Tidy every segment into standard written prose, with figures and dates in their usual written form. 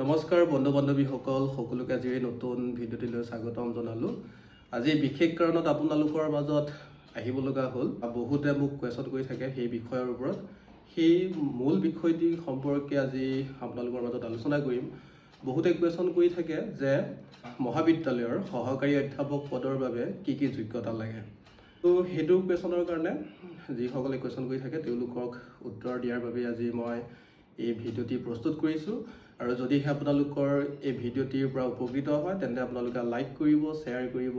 নমস্কাৰ বন্ধু বান্ধৱীসকল সকলোকে আজি নতুন ভিডিঅ'টিলৈ স্বাগতম জনালোঁ। আজি বিশেষ কাৰণত আপোনালোকৰ মাজত আহিব লগা হ'ল। বহুতে মোক কুৱেশ্যন কৰি থাকে সেই বিষয়ৰ ওপৰত। সেই মূল বিষয়টি সম্পৰ্কে আজি আপোনালোকৰ মাজত আলোচনা কৰিম। বহুতে কুৱেশ্যন কৰি থাকে যে মহাবিদ্যালয়ৰ সহকাৰী অধ্যাপক পদৰ বাবে কি কি যোগ্যতা লাগে। তো সেইটো কুৱেশ্যনৰ কাৰণে যিসকলে কুৱেশ্যন কৰি থাকে তেওঁলোকক উত্তৰ দিয়াৰ বাবে আজি মই এই ভিডিঅ'টি প্ৰস্তুত কৰিছোঁ। আৰু যদিহে আপোনালোকৰ এই ভিডিঅ'টিৰ পৰা উপকৃত হয় তেন্তে আপোনালোকে লাইক কৰিব, শ্বেয়াৰ কৰিব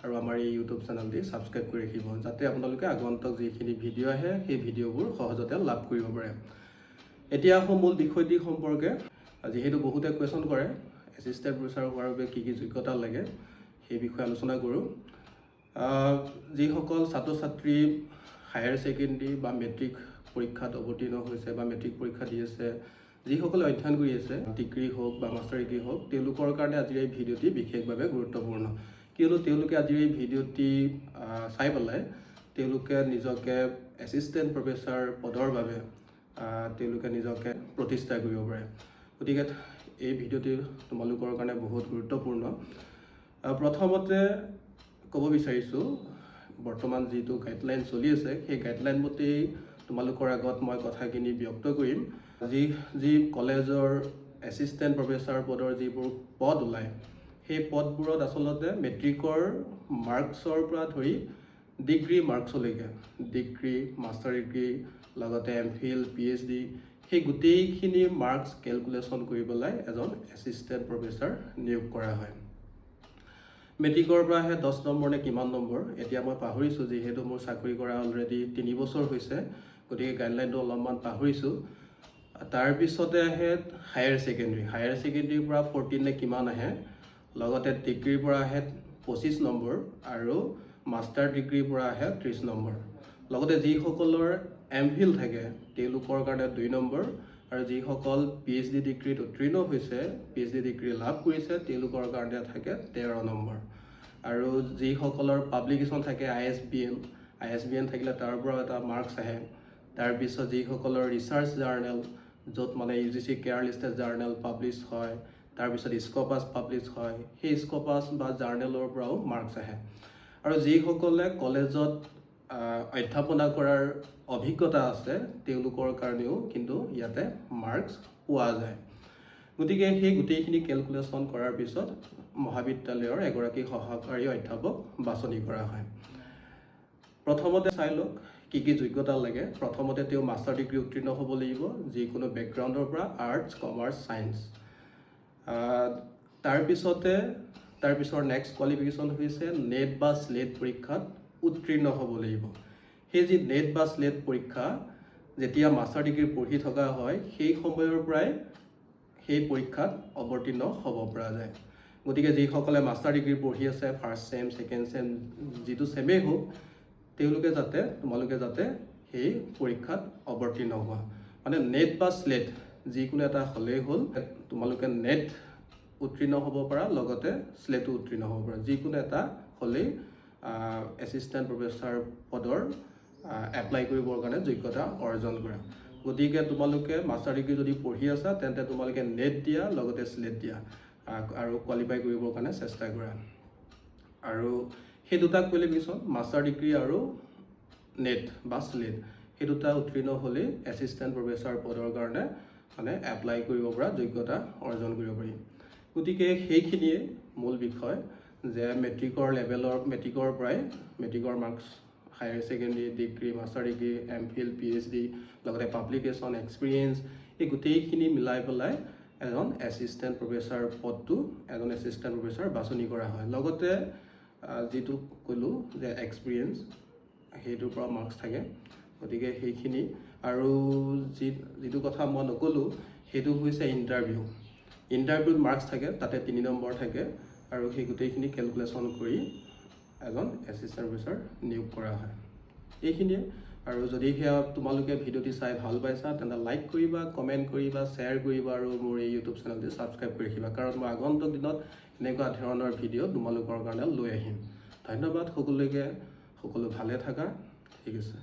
আৰু আমাৰ এই ইউটিউব চেনেলটি ছাবস্ক্ৰাইব কৰি ৰাখিব, যাতে আপোনালোকে আগন্তুক যিখিনি ভিডিঅ' আহে সেই ভিডিঅ'বোৰ সহজতে লাভ কৰিব পাৰে। এতিয়া আহোঁ মূল বিষয়টি সম্পৰ্কে। যিহেতু বহুতে কুৱেশ্যন কৰে এছিষ্টেণ্ট প্ৰফেচাৰ হোৱাৰ বাবে কি কি যোগ্যতা লাগে সেই বিষয়ে আলোচনা কৰোঁ। যিসকল ছাত্ৰ ছাত্ৰী হায়াৰ ছেকেণ্ডেৰী বা মেট্ৰিক পৰীক্ষাত অৱতীৰ্ণ হৈছে বা মেট্ৰিক পৰীক্ষা দি আছে, যিসকলে অধ্যয়ন কৰি আছে ডিগ্ৰী হওক বা মাষ্টাৰ ডিগ্ৰী হওক, তেওঁলোকৰ কাৰণে আজিৰ এই ভিডিঅ'টি বিশেষভাৱে গুৰুত্বপূৰ্ণ। কিয়নো তেওঁলোকে আজিৰ এই ভিডিঅ'টি চাই পেলাই তেওঁলোকে নিজকে এছিষ্টেণ্ট প্ৰফেচাৰ পদৰ বাবে তেওঁলোকে নিজকে প্ৰতিষ্ঠা কৰিব পাৰে। গতিকে এই ভিডিঅ'টি তোমালোকৰ কাৰণে বহুত গুৰুত্বপূৰ্ণ। প্ৰথমতে ক'ব বিচাৰিছোঁ, বৰ্তমান যিটো গাইডলাইন চলি আছে সেই গাইডলাইন মতেই তোমালোকৰ আগত মই কথাখিনি ব্যক্ত কৰিম। যি কলেজৰ এছিষ্টেণ্ট প্ৰফেচাৰ পদৰ যিবোৰ পদ ওলায় সেই পদবোৰত আচলতে মেট্ৰিকৰ মাৰ্কছৰ পৰা ধৰি ডিগ্ৰী মাৰ্কছলৈকে, ডিগ্ৰী, মাষ্টাৰ ডিগ্ৰী, লগতে MPhil, PhD, সেই গোটেইখিনি মাৰ্কছ কেলকুলেশ্যন কৰি পেলাই এজন এছিষ্টেণ্ট প্ৰফেচাৰ নিয়োগ কৰা হয়। মেট্ৰিকৰ পৰা আহে 10 নম্বৰ নে কিমান নম্বৰ, এতিয়া মই পাহৰিছোঁ, যিহেতু মোৰ চাকৰি কৰা অলৰেডি 3 বছৰ হৈছে, গতিকে গাইডলাইনটো অলপমান পাহৰিছোঁ। তাৰপিছতে আহে হায়াৰ ছেকেণ্ডেৰীৰ পৰা 14 নে কিমান আহে, লগতে ডিগ্ৰীৰ পৰা আহে 25 নম্বৰ আৰু মাষ্টাৰ ডিগ্ৰীৰ পৰা আহে 30 নম্বৰ। লগতে যিসকলৰ MPhil থাকে তেওঁলোকৰ কাৰণে 2 নম্বৰ, আৰু যিসকল PhD ডিগ্ৰীত উত্তীৰ্ণ হৈছে, PhD ডিগ্ৰী লাভ কৰিছে, তেওঁলোকৰ কাৰণে থাকে 13 নম্বৰ। আৰু যিসকলৰ পাব্লিকেশ্যন থাকে ISBN থাকিলে তাৰ পৰাও এটা মাৰ্কছ আহে। তাৰপিছত যিসকলৰ ৰিচাৰ্চ জাৰ্নেল, য'ত মানে UGC care listed journal publish হয়, তাৰপিছত স্কপাছ পাব্লিছ হয়, সেই স্কপাছ বা জাৰ্নেলৰ পৰাও মাৰ্কছ আহে। আৰু যিসকলে কলেজত অধ্যাপনা কৰাৰ অভিজ্ঞতা আছে তেওঁলোকৰ কাৰণেও কিন্তু ইয়াতে মাৰ্কছ পোৱা যায়। গতিকে সেই গোটেইখিনি কেলকুলেশ্যন কৰাৰ পিছত মহাবিদ্যালয়ৰ এগৰাকী সহকাৰী অধ্যাপক বাছনি কৰা হয়। প্ৰথমতে চাই লওক কি কি যোগ্যতা লাগে। প্ৰথমতে তেওঁ মাষ্টাৰ ডিগ্ৰী উত্তীৰ্ণ হ'ব লাগিব, যিকোনো বেকগ্ৰাউণ্ডৰ পৰা, আৰ্টছ, কমাৰ্চ, ছায়েন্স। তাৰপিছৰ নেক্সট কোৱালিফিকেশ্যন হৈছে নেট বা স্লেট পৰীক্ষাত উত্তীৰ্ণ হ'ব লাগিব। সেই যি নেট বা স্লেট পৰীক্ষা যেতিয়া মাষ্টাৰ ডিগ্ৰী পঢ়ি থকা হয় সেই সময়ৰ পৰাই সেই পৰীক্ষাত অৱতীৰ্ণ হ'ব পৰা যায়। গতিকে যিসকলে মাষ্টাৰ ডিগ্ৰী পঢ়ি আছে, ফাৰ্ষ্ট ছেম, ছেকেণ্ড ছেম, যিটো ছেমেই হওক, তোমালোকে যাতে সেই পৰীক্ষাত অৱতীৰ্ণ হোৱা। মানে নেট বা স্লেট যিকোনো এটা হ'লেই হ'ল, তোমালোকে নেট উত্তীৰ্ণ হ'ব পাৰা, লগতে স্লেটো উত্তীৰ্ণ হ'ব পাৰা, যিকোনো এটা হ'লেই এছিষ্টেণ্ট প্ৰফেচাৰ পদৰ এপ্লাই কৰিবৰ কাৰণে যোগ্যতা অৰ্জন কৰা। গতিকে তোমালোকে মাষ্টাৰ ডিগ্ৰী যদি পঢ়ি আছা তেন্তে তোমালোকে নেট দিয়া, লগতে স্লেট দিয়া আৰু কোৱালিফাই কৰিবৰ কাৰণে চেষ্টা কৰা। আৰু সেই দুটা কোৱালিফিকেশ্যন, মাষ্টাৰ ডিগ্ৰী আৰু নেট বা স্লেট, সেই দুটা উত্তীৰ্ণ হ'লেই এছিষ্টেণ্ট প্ৰফেচাৰ পদৰ কাৰণে মানে এপ্লাই কৰিব পৰা যোগ্যতা অৰ্জন কৰিব পাৰি। গতিকে সেইখিনিয়ে মূল বিষয়, যে মেট্ৰিকৰ পৰাই মেট্ৰিকৰ marks, higher secondary, degree, master degree, MPhil, PhD, লগতে পাব্লিকেশ্যন, এক্সপিৰিয়েঞ্চ, এই গোটেইখিনি মিলাই পেলাই এজন এছিষ্টেণ্ট প্ৰফেচাৰ পদটো এজন এছিষ্টেণ্ট প্ৰফেচাৰ বাছনি কৰা হয়। লগতে যিটো ক'লোঁ যে এক্সপিৰিয়েঞ্চ, সেইটোৰ পৰা মাৰ্কছ থাকে। গতিকে সেইখিনি। আৰু যিটো কথা মই নক'লোঁ সেইটো হৈছে ইণ্টাৰভিউত মাৰ্কছ থাকে, তাতে 3 নম্বৰ থাকে, আৰু সেই গোটেইখিনি কেলকুলেশ্যন কৰি এজন এছিষ্টেণ্ট প্ৰফেচাৰ নিয়োগ কৰা হয়। এইখিনিয়ে। আৰু যদিহে তোমালোকে ভিডিঅ'টি চাই ভাল পাইছা তেন্তে লাইক কৰিবা, কমেণ্ট কৰিবা, শ্বেয়াৰ কৰিবা আৰু মোৰ এই ইউটিউব চেনেলটি ছাবস্ক্ৰাইব কৰি ৰাখিবা, কাৰণ মই আগন্তুক দিনত এনেকুৱা ধৰণৰ ভিডিঅ' তোমালোকৰ কাৰণে লৈ আহিম। ধন্যবাদ সকলোকে, সকলো ভালে থাকা। ঠিক আছে।